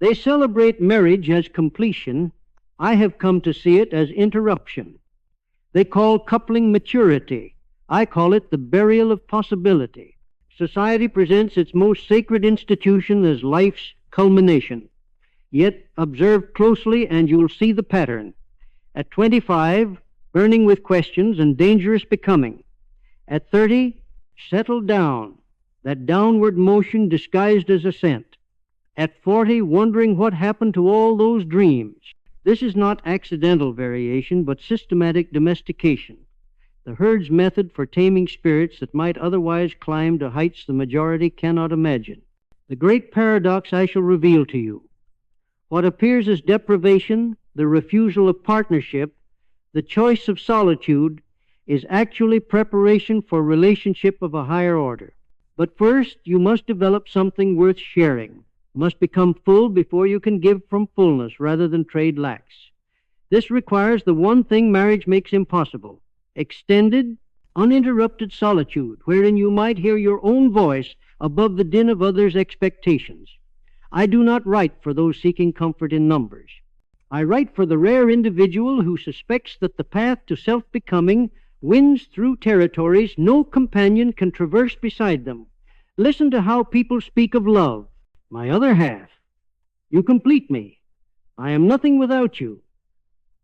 They celebrate marriage as completion. I have come to see it as interruption. They call coupling maturity. I call it the burial of possibility. Society presents its most sacred institution as life's culmination. Yet observe closely and you'll see the pattern. At 25, burning with questions and dangerous becoming. At 30, settle down, that downward motion disguised as ascent. At 40, wondering what happened to all those dreams. This is not accidental variation, but systematic domestication, the herd's method for taming spirits that might otherwise climb to heights the majority cannot imagine. The great paradox I shall reveal to you. What appears as deprivation, the refusal of partnership, the choice of solitude, is actually preparation for relationship of a higher order. But first, you must develop something worth sharing. Must become full before you can give from fullness rather than trade lacks. This requires the one thing marriage makes impossible: extended, uninterrupted solitude, wherein you might hear your own voice above the din of others' expectations. I do not write for those seeking comfort in numbers. I write for the rare individual who suspects that the path to self-becoming winds through territories no companion can traverse beside them. Listen to how people speak of love. My other half. You complete me. I am nothing without you.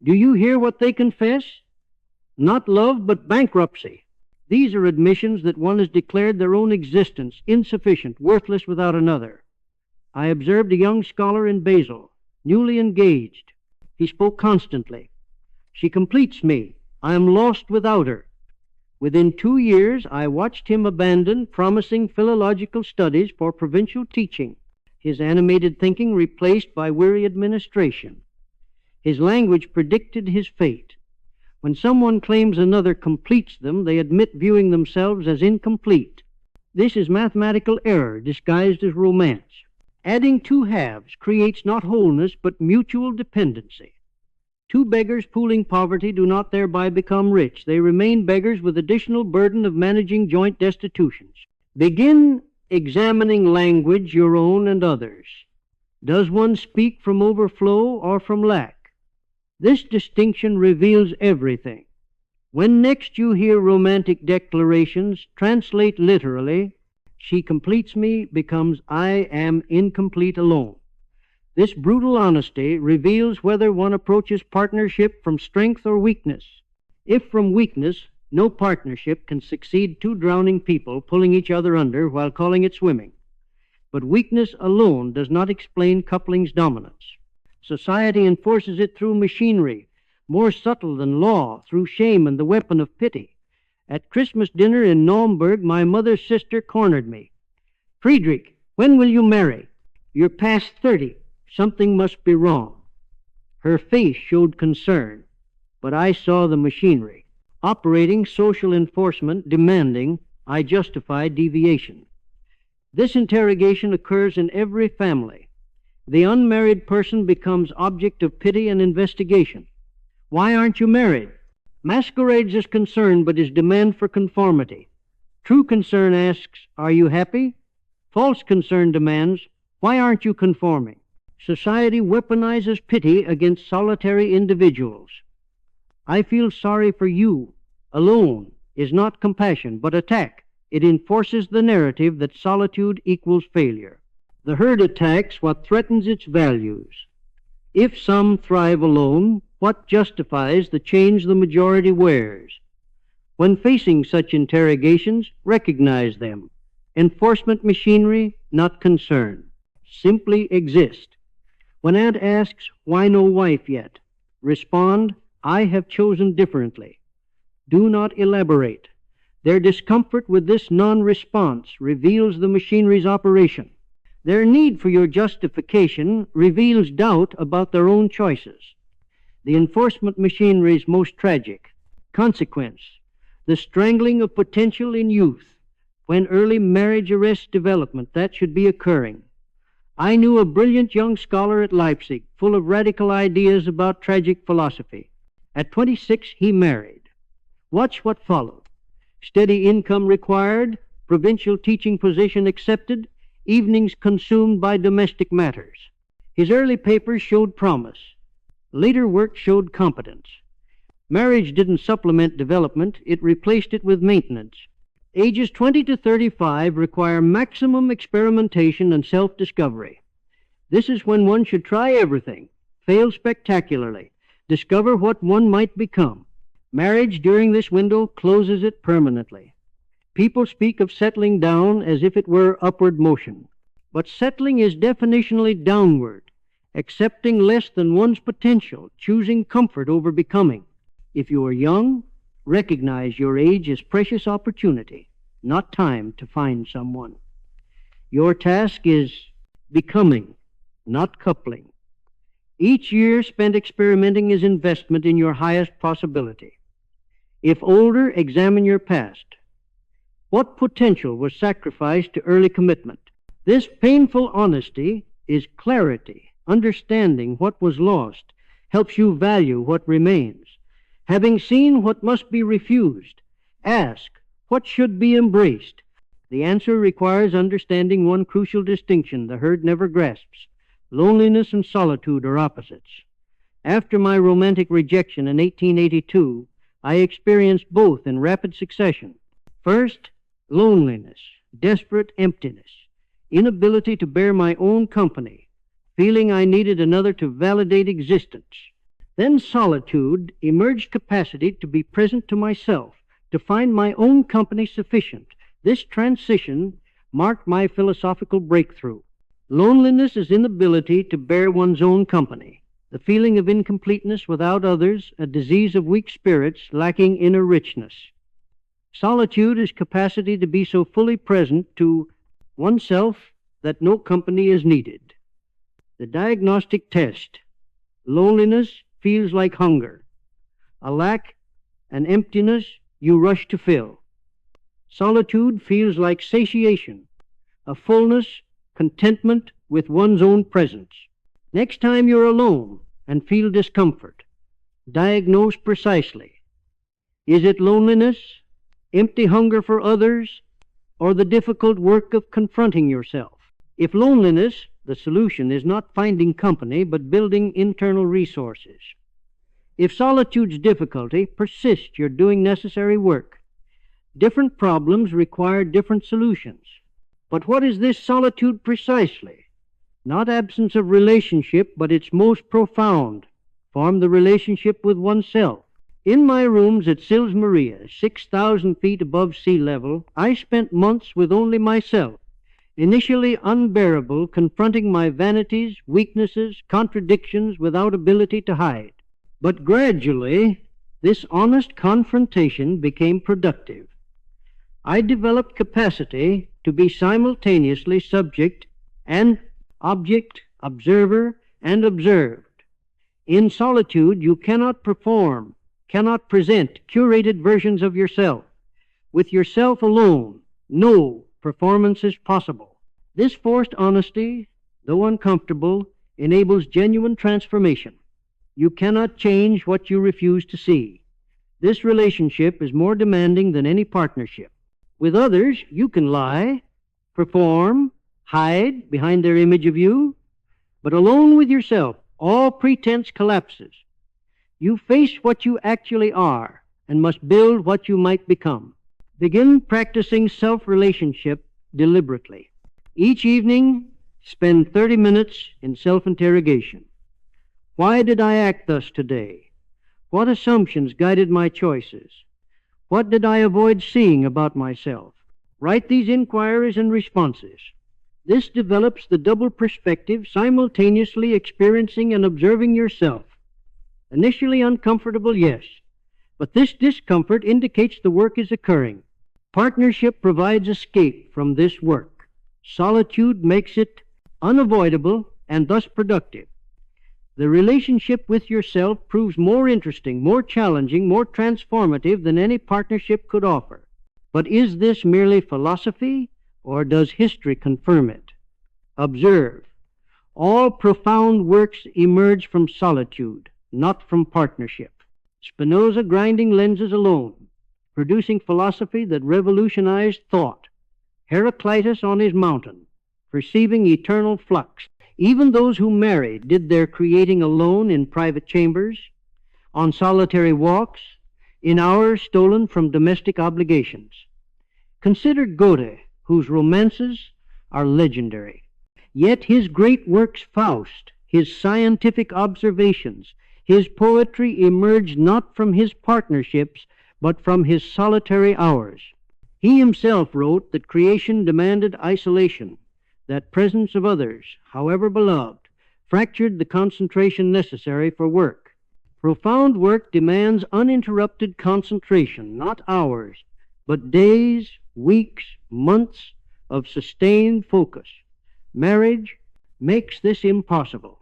Do you hear what they confess? Not love, but bankruptcy. These are admissions that one has declared their own existence insufficient, worthless without another. I observed a young scholar in Basel, newly engaged. He spoke constantly. She completes me. I am lost without her. Within 2 years, I watched him abandon promising philological studies for provincial teaching, his animated thinking replaced by weary administration. His language predicted his fate. When someone claims another completes them, they admit viewing themselves as incomplete. This is mathematical error disguised as romance. Adding two halves creates not wholeness, but mutual dependency. Two beggars pooling poverty do not thereby become rich. They remain beggars with additional burden of managing joint destitutions. Begin examining language, your own and others. Does one speak from overflow or from lack? This distinction reveals everything. When next you hear romantic declarations, translate literally, she completes me becomes I am incomplete alone. This brutal honesty reveals whether one approaches partnership from strength or weakness. If from weakness, no partnership can succeed two drowning people pulling each other under while calling it swimming. But weakness alone does not explain coupling's dominance. Society enforces it through machinery, more subtle than law, through shame and the weapon of pity. At Christmas dinner in Naumburg, my mother's sister cornered me. Friedrich, when will you marry? You're past 30. Something must be wrong. Her face showed concern, but I saw the machinery. Operating social enforcement, demanding I justify deviation. This interrogation occurs in every family. The unmarried person becomes object of pity and investigation. Why aren't you married? Masquerades as concern, but is demand for conformity. True concern asks, are you happy? False concern demands, why aren't you conforming? Society weaponizes pity against solitary individuals. I feel sorry for you. Alone is not compassion, but attack. It enforces the narrative that solitude equals failure. The herd attacks what threatens its values. If some thrive alone, what justifies the change the majority wears? When facing such interrogations, recognize them. Enforcement machinery, not concern. Simply exist. When aunt asks, why no wife yet? Respond, I have chosen differently. Do not elaborate. Their discomfort with this non-response reveals the machinery's operation. Their need for your justification reveals doubt about their own choices. The enforcement machinery is most tragic. Consequence, the strangling of potential in youth. When early marriage arrests development, that should be occurring. I knew a brilliant young scholar at Leipzig, full of radical ideas about tragic philosophy. At 26, he married. Watch what followed. Steady income required, provincial teaching position accepted, evenings consumed by domestic matters. His early papers showed promise. Later work showed competence. Marriage didn't supplement development, it replaced it with maintenance. Ages 20 to 35 require maximum experimentation and self-discovery. This is when one should try everything, fail spectacularly, discover what one might become. Marriage during this window closes it permanently. People speak of settling down as if it were upward motion. But settling is definitionally downward, accepting less than one's potential, choosing comfort over becoming. If you are young, recognize your age as precious opportunity, not time to find someone. Your task is becoming, not coupling. Each year spent experimenting is investment in your highest possibility. If older, examine your past. What potential was sacrificed to early commitment? This painful honesty is clarity. Understanding what was lost helps you value what remains. Having seen what must be refused, ask what should be embraced. The answer requires understanding one crucial distinction the herd never grasps. Loneliness and solitude are opposites. After my romantic rejection in 1882, I experienced both in rapid succession. First, loneliness, desperate emptiness, inability to bear my own company, feeling I needed another to validate existence. Then solitude, emerged capacity to be present to myself, to find my own company sufficient. This transition marked my philosophical breakthrough. Loneliness is inability to bear one's own company, the feeling of incompleteness without others, a disease of weak spirits lacking inner richness. Solitude is capacity to be so fully present to oneself that no company is needed. The diagnostic test. Loneliness feels like hunger. A lack, an emptiness you rush to fill. Solitude feels like satiation, a fullness, contentment with one's own presence. Next time you're alone and feel discomfort, diagnose precisely. Is it loneliness, empty hunger for others, or the difficult work of confronting yourself? If loneliness, the solution is not finding company, but building internal resources. If solitude's difficulty, persist, you're doing necessary work. Different problems require different solutions. But what is this solitude precisely? Not absence of relationship, but its most profound form, the relationship with oneself. In my rooms at Sils Maria, 6,000 feet above sea level, I spent months with only myself, initially unbearable, confronting my vanities, weaknesses, contradictions without ability to hide. But gradually, this honest confrontation became productive. I developed capacity to be simultaneously subject and object, observer, and observed. In solitude, you cannot perform, cannot present curated versions of yourself. With yourself alone, no performance is possible. This forced honesty, though uncomfortable, enables genuine transformation. You cannot change what you refuse to see. This relationship is more demanding than any partnership. With others, you can lie, perform, hide behind their image of you, but alone with yourself, all pretense collapses. You face what you actually are and must build what you might become. Begin practicing self-relationship deliberately. Each evening, spend 30 minutes in self-interrogation. Why did I act thus today? What assumptions guided my choices? What did I avoid seeing about myself? Write these inquiries and responses. This develops the double perspective, simultaneously experiencing and observing yourself. Initially uncomfortable, yes, but this discomfort indicates the work is occurring. Partnership provides escape from this work. Solitude makes it unavoidable and thus productive. The relationship with yourself proves more interesting, more challenging, more transformative than any partnership could offer. But is this merely philosophy, or does history confirm it? Observe. All profound works emerge from solitude, not from partnership. Spinoza grinding lenses alone, producing philosophy that revolutionized thought. Heraclitus on his mountain, perceiving eternal flux. Even those who married did their creating alone in private chambers, on solitary walks, in hours stolen from domestic obligations. Consider Goethe, whose romances are legendary. Yet his great works, Faust, his scientific observations, his poetry emerged not from his partnerships, but from his solitary hours. He himself wrote that creation demanded isolation, that presence of others, however beloved, fractured the concentration necessary for work. Profound work demands uninterrupted concentration, not hours, but days, weeks, months of sustained focus. Marriage makes this impossible.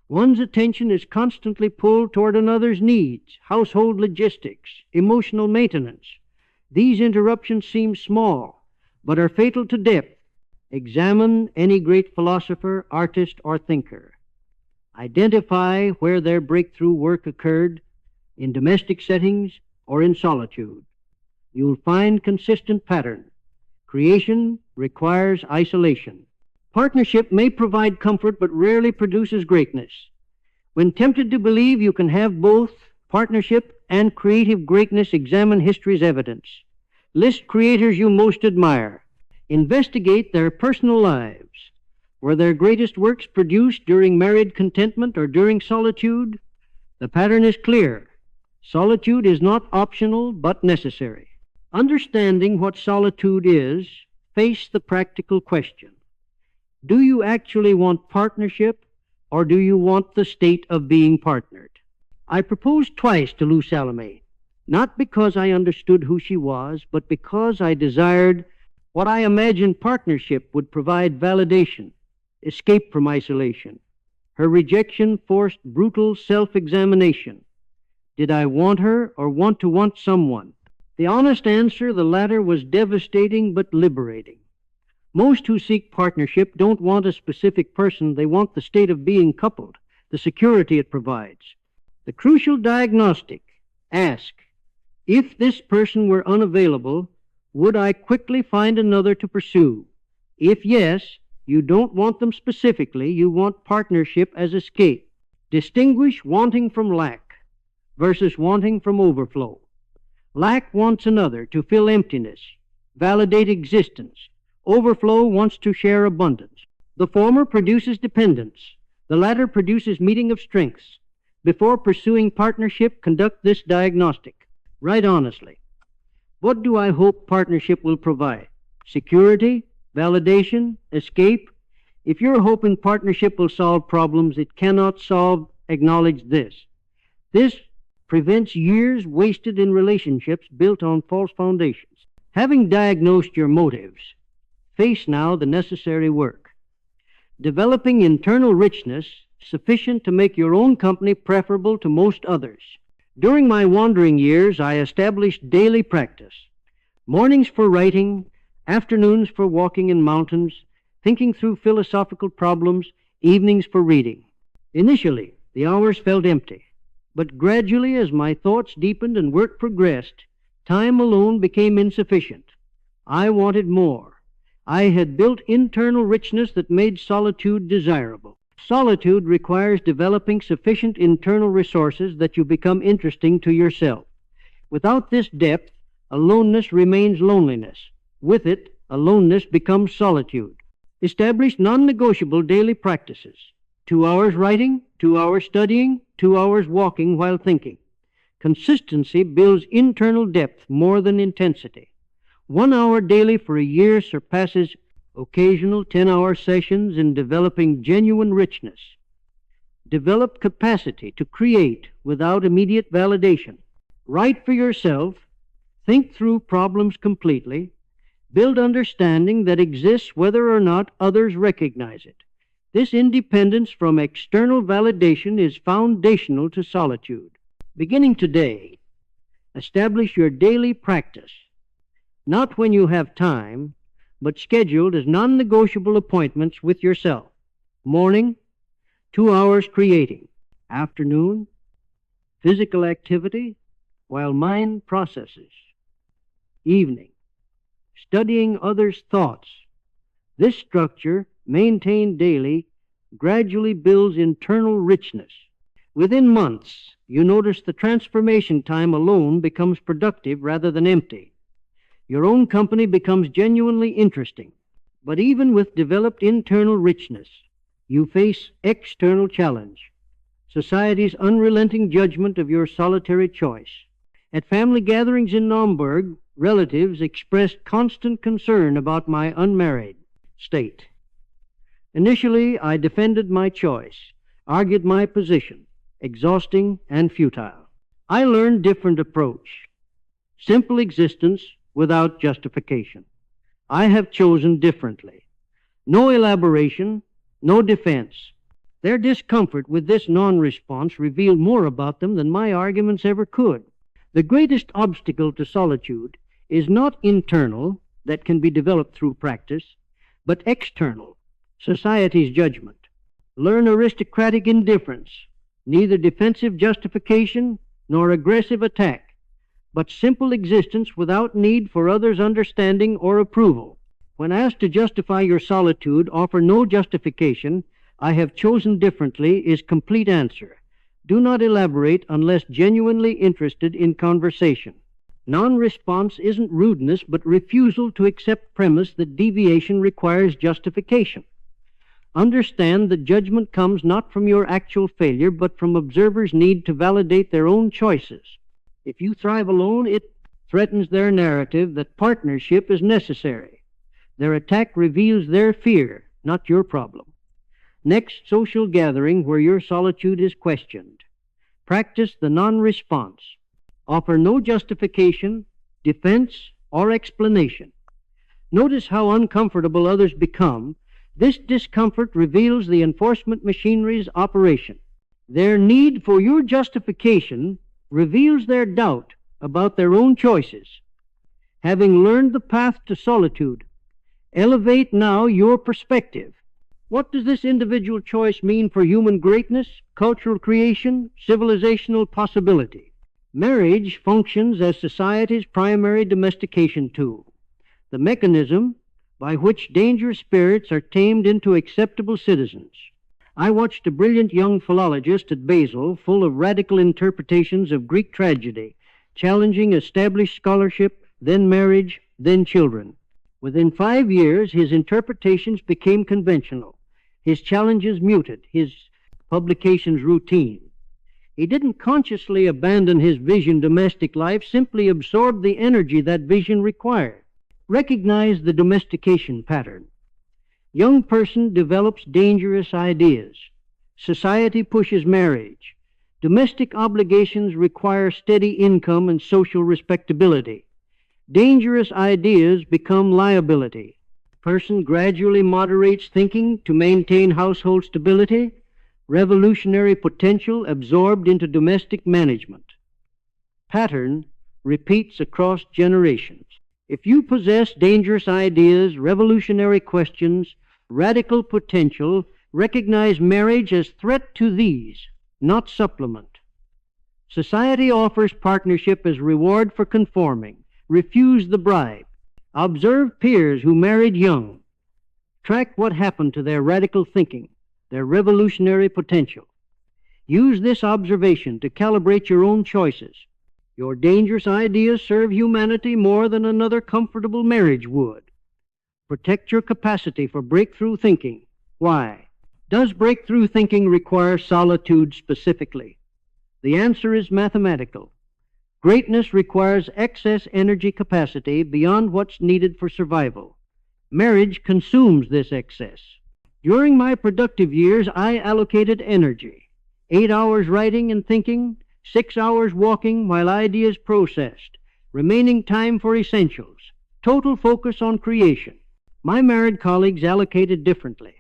One's attention is constantly pulled toward another's needs, household logistics, emotional maintenance. These interruptions seem small, but are fatal to depth. Examine any great philosopher, artist, or thinker. Identify where their breakthrough work occurred, in domestic settings or in solitude. You'll find consistent pattern. Creation requires isolation. Partnership may provide comfort, but rarely produces greatness. When tempted to believe you can have both partnership and creative greatness, examine history's evidence. List creators you most admire. Investigate their personal lives. Were their greatest works produced during married contentment or during solitude? The pattern is clear. Solitude is not optional, but necessary. Understanding what solitude is, face the practical question. Do you actually want partnership, or do you want the state of being partnered? I proposed twice to Lou Salome, not because I understood who she was, but because I desired what I imagined partnership would provide: validation, escape from isolation. Her rejection forced brutal self-examination. Did I want her or want to want someone? The honest answer, the latter, was devastating but liberating. Most who seek partnership don't want a specific person, they want the state of being coupled, the security it provides. The crucial diagnostic: ask, if this person were unavailable, would I quickly find another to pursue? If yes, you don't want them specifically, you want partnership as escape. Distinguish wanting from lack versus wanting from overflow. Lack wants another to fill emptiness, validate existence. Overflow wants to share abundance. The former produces dependence. The latter produces meeting of strengths. Before pursuing partnership, conduct this diagnostic. Write honestly. What do I hope partnership will provide? Security, validation, escape? If you're hoping partnership will solve problems it cannot solve, acknowledge this. This prevents years wasted in relationships built on false foundations. Having diagnosed your motives, face now the necessary work. Developing internal richness sufficient to make your own company preferable to most others. During my wandering years, I established daily practice. Mornings for writing, afternoons for walking in mountains, thinking through philosophical problems, evenings for reading. Initially, the hours felt empty, but gradually, as my thoughts deepened and work progressed, time alone became insufficient. I wanted more. I had built internal richness that made solitude desirable. Solitude requires developing sufficient internal resources that you become interesting to yourself. Without this depth, aloneness remains loneliness. With it, aloneness becomes solitude. Establish non-negotiable daily practices. 2 hours writing, 2 hours studying, 2 hours walking while thinking. Consistency builds internal depth more than intensity. 1 hour daily for a year surpasses occasional 10-hour sessions in developing genuine richness. Develop capacity to create without immediate validation. Write for yourself. Think through problems completely. Build understanding that exists whether or not others recognize it. This independence from external validation is foundational to solitude. Beginning today, establish your daily practice, not when you have time, but scheduled as non-negotiable appointments with yourself. Morning, 2 hours creating. Afternoon, physical activity while mind processes. Evening, studying others' thoughts. This structure, maintained daily, gradually builds internal richness. Within months, you notice the transformation time alone becomes productive rather than empty. Your own company becomes genuinely interesting. But even with developed internal richness, you face external challenge, society's unrelenting judgment of your solitary choice. At family gatherings in Naumburg, relatives expressed constant concern about my unmarried state. Initially, I defended my choice, argued my position, exhausting and futile. I learned different approach, simple existence without justification. I have chosen differently. No elaboration, no defense. Their discomfort with this non-response revealed more about them than my arguments ever could. The greatest obstacle to solitude is not internal, that can be developed through practice, but external, society's judgment. Learn aristocratic indifference, neither defensive justification nor aggressive attack, but simple existence without need for others' understanding or approval. When asked to justify your solitude, offer no justification. I have chosen differently is complete answer. Do not elaborate unless genuinely interested in conversation. Non-response isn't rudeness, but refusal to accept premise that deviation requires justification. Understand that judgment comes not from your actual failure, but from observers' need to validate their own choices. If you thrive alone, it threatens their narrative that partnership is necessary. Their attack reveals their fear, not your problem. Next social gathering where your solitude is questioned. Practice the non-response. Offer no justification, defense, or explanation. Notice how uncomfortable others become. This discomfort reveals the enforcement machinery's operation. Their need for your justification reveals their doubt about their own choices. Having learned the path to solitude, elevate now your perspective. What does this individual choice mean for human greatness, cultural creation, civilizational possibility? Marriage functions as society's primary domestication tool, the mechanism by which dangerous spirits are tamed into acceptable citizens. I watched a brilliant young philologist at Basel, full of radical interpretations of Greek tragedy, challenging established scholarship, then marriage, then children. Within 5 years, his interpretations became conventional, his challenges muted, his publications routine. He didn't consciously abandon his vision domestic life, simply absorbed the energy that vision required. Recognize the domestication pattern. Young person develops dangerous ideas. Society pushes marriage. Domestic obligations require steady income and social respectability. Dangerous ideas become liability. Person gradually moderates thinking to maintain household stability. Revolutionary potential absorbed into domestic management. Pattern repeats across generations. If you possess dangerous ideas, revolutionary questions, radical potential, recognize marriage as threat to these, not supplement. Society offers partnership as reward for conforming. Refuse the bribe. Observe peers who married young. Track what happened to their radical thinking, their revolutionary potential. Use this observation to calibrate your own choices. Your dangerous ideas serve humanity more than another comfortable marriage would. Protect your capacity for breakthrough thinking. Why? Does breakthrough thinking require solitude specifically? The answer is mathematical. Greatness requires excess energy capacity beyond what's needed for survival. Marriage consumes this excess. During my productive years, I allocated energy. 8 hours writing and thinking, 6 hours walking while ideas processed, remaining time for essentials, total focus on creation. My married colleagues allocated differently.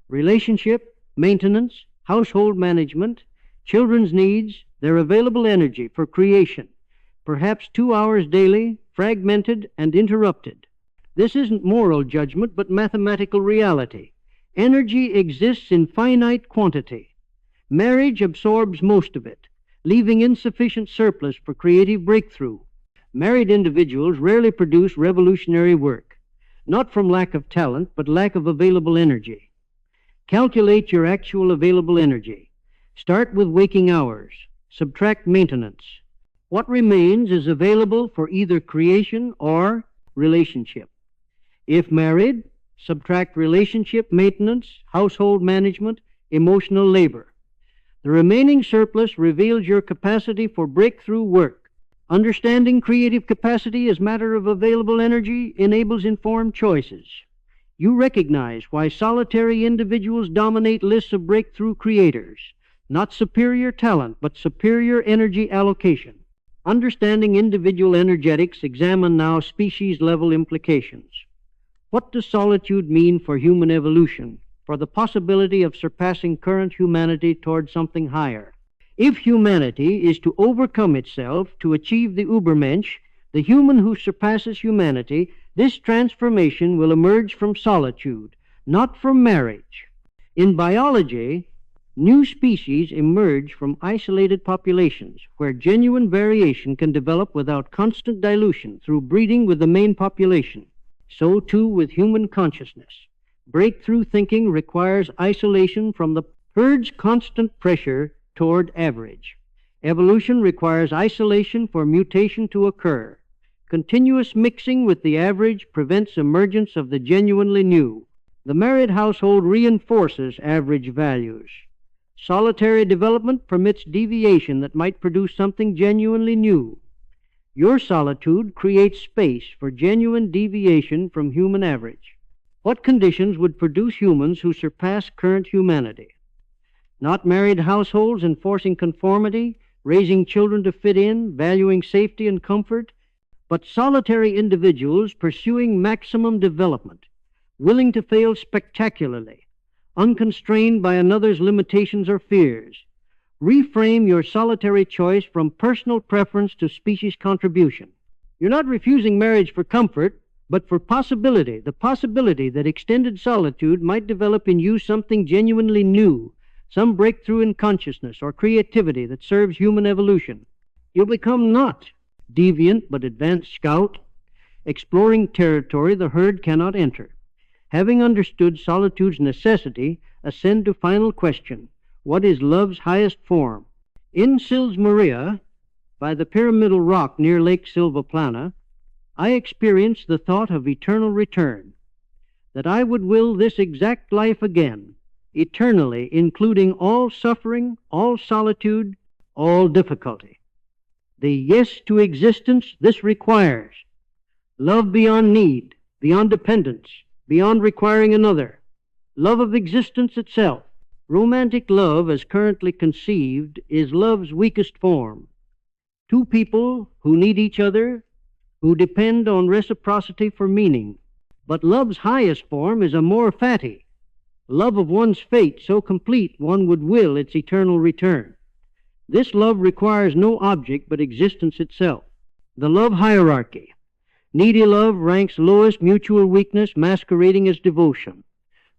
Relationship, maintenance, household management, children's needs, their available energy for creation, perhaps 2 hours daily, fragmented and interrupted. This isn't moral judgment, but mathematical reality. Energy exists in finite quantity. Marriage absorbs most of it, leaving insufficient surplus for creative breakthrough. Married individuals rarely produce revolutionary work, not from lack of talent, but lack of available energy. Calculate your actual available energy. Start with waking hours. Subtract maintenance. What remains is available for either creation or relationship. If married, subtract relationship, maintenance, household management, emotional labor. The remaining surplus reveals your capacity for breakthrough work. Understanding creative capacity as matter of available energy enables informed choices. You recognize why solitary individuals dominate lists of breakthrough creators. Not superior talent, but superior energy allocation. Understanding individual energetics, examine now species-level implications. What does solitude mean for human evolution, for the possibility of surpassing current humanity toward something higher? If humanity is to overcome itself to achieve the Übermensch, the human who surpasses humanity, this transformation will emerge from solitude, not from marriage. In biology, new species emerge from isolated populations where genuine variation can develop without constant dilution through breeding with the main population. So too with human consciousness. Breakthrough thinking requires isolation from the herd's constant pressure toward average. Evolution requires isolation for mutation to occur. Continuous mixing with the average prevents emergence of the genuinely new. The married household reinforces average values. Solitary development permits deviation that might produce something genuinely new. Your solitude creates space for genuine deviation from human average. What conditions would produce humans who surpass current humanity? Not married households enforcing conformity, raising children to fit in, valuing safety and comfort, but solitary individuals pursuing maximum development, willing to fail spectacularly, unconstrained by another's limitations or fears. Reframe your solitary choice from personal preference to species contribution. You're not refusing marriage for comfort, but for possibility, the possibility that extended solitude might develop in you something genuinely new, some breakthrough in consciousness or creativity that serves human evolution. You'll become not deviant but advanced scout, exploring territory the herd cannot enter. Having understood solitude's necessity, ascend to final question. What is love's highest form? In Sils Maria, by the pyramidal rock near Lake Silvaplana, I experienced the thought of eternal return, that I would will this exact life again, eternally, including all suffering, all solitude, all difficulty. The yes to existence this requires. Love beyond need, beyond dependence, beyond requiring another. Love of existence itself. Romantic love, as currently conceived, is love's weakest form. Two people who need each other, who depend on reciprocity for meaning. But love's highest form is amor fati, love of one's fate so complete one would will its eternal return. This love requires no object but existence itself. The love hierarchy. Needy love ranks lowest, mutual weakness masquerading as devotion.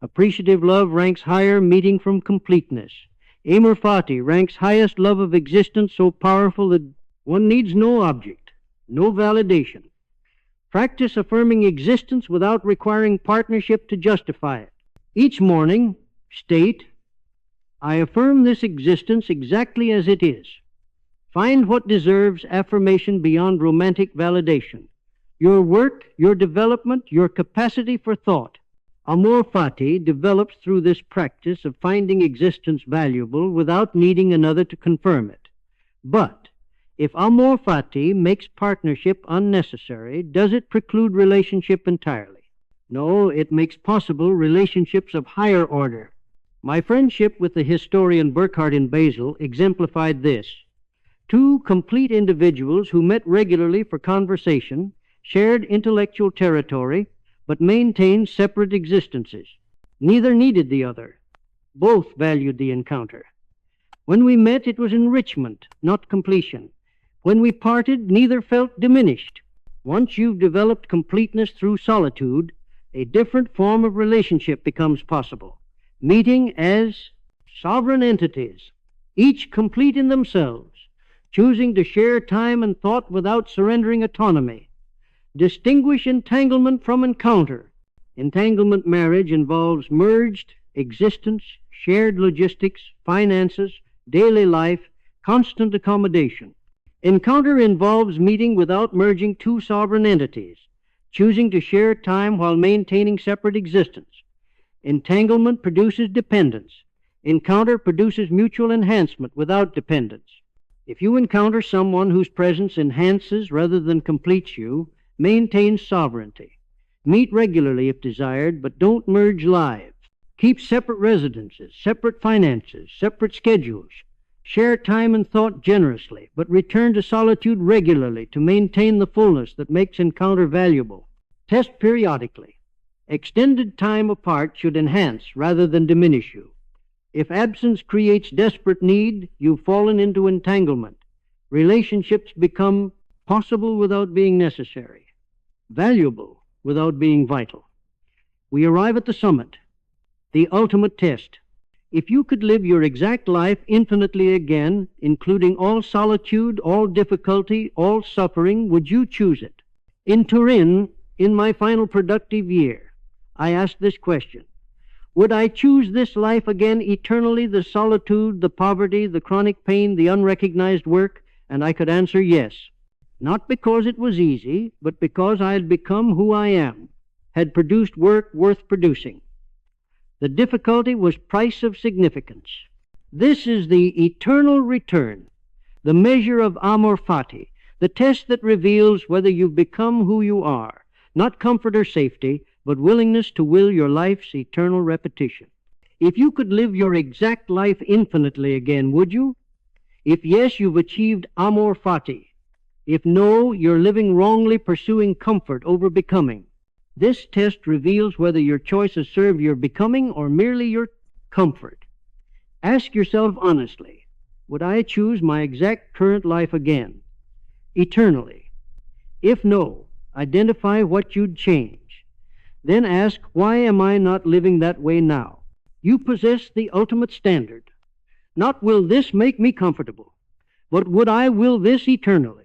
Appreciative love ranks higher, meeting from completeness. Amor fati ranks highest, love of existence so powerful that one needs no object, no validation. Practice affirming existence without requiring partnership to justify it. Each morning, state, I affirm this existence exactly as it is. Find what deserves affirmation beyond romantic validation. Your work, your development, your capacity for thought. Amor fati develops through this practice of finding existence valuable without needing another to confirm it. But if amor fati makes partnership unnecessary, does it preclude relationship entirely? No, it makes possible relationships of higher order. My friendship with the historian Burckhardt in Basel exemplified this. Two complete individuals who met regularly for conversation, shared intellectual territory, but maintained separate existences. Neither needed the other. Both valued the encounter. When we met, it was enrichment, not completion. When we parted, neither felt diminished. Once you've developed completeness through solitude, a different form of relationship becomes possible. Meeting as sovereign entities, each complete in themselves, choosing to share time and thought without surrendering autonomy. Distinguish entanglement from encounter. Entanglement marriage involves merged, existence, shared logistics, finances, daily life, constant accommodation. Encounter involves meeting without merging two sovereign entities, choosing to share time while maintaining separate existence. Entanglement produces dependence. Encounter produces mutual enhancement without dependence. If you encounter someone whose presence enhances rather than completes you, maintain sovereignty. Meet regularly if desired, but don't merge lives. Keep separate residences, separate finances, separate schedules. Share time and thought generously, but return to solitude regularly to maintain the fullness that makes encounter valuable. Test periodically. Extended time apart should enhance rather than diminish you. If absence creates desperate need, you've fallen into entanglement. Relationships become possible without being necessary, valuable without being vital. We arrive at the summit, the ultimate test. If you could live your exact life infinitely again, including all solitude, all difficulty, all suffering, would you choose it? In Turin, in my final productive year, I asked this question: would I choose this life again eternally, the solitude, the poverty, the chronic pain, the unrecognized work? And I could answer yes. Not because it was easy, but because I had become who I am, had produced work worth producing. The difficulty was price of significance. This is the eternal return, the measure of amor fati, the test that reveals whether you've become who you are, not comfort or safety, but willingness to will your life's eternal repetition. If you could live your exact life infinitely again, would you? If yes, you've achieved amor fati. If no, you're living wrongly, pursuing comfort over becoming. This test reveals whether your choices serve your becoming or merely your comfort. Ask yourself honestly, would I choose my exact current life again, eternally? If no, identify what you'd change. Then ask, why am I not living that way now? You possess the ultimate standard. Not will this make me comfortable, but would I will this eternally?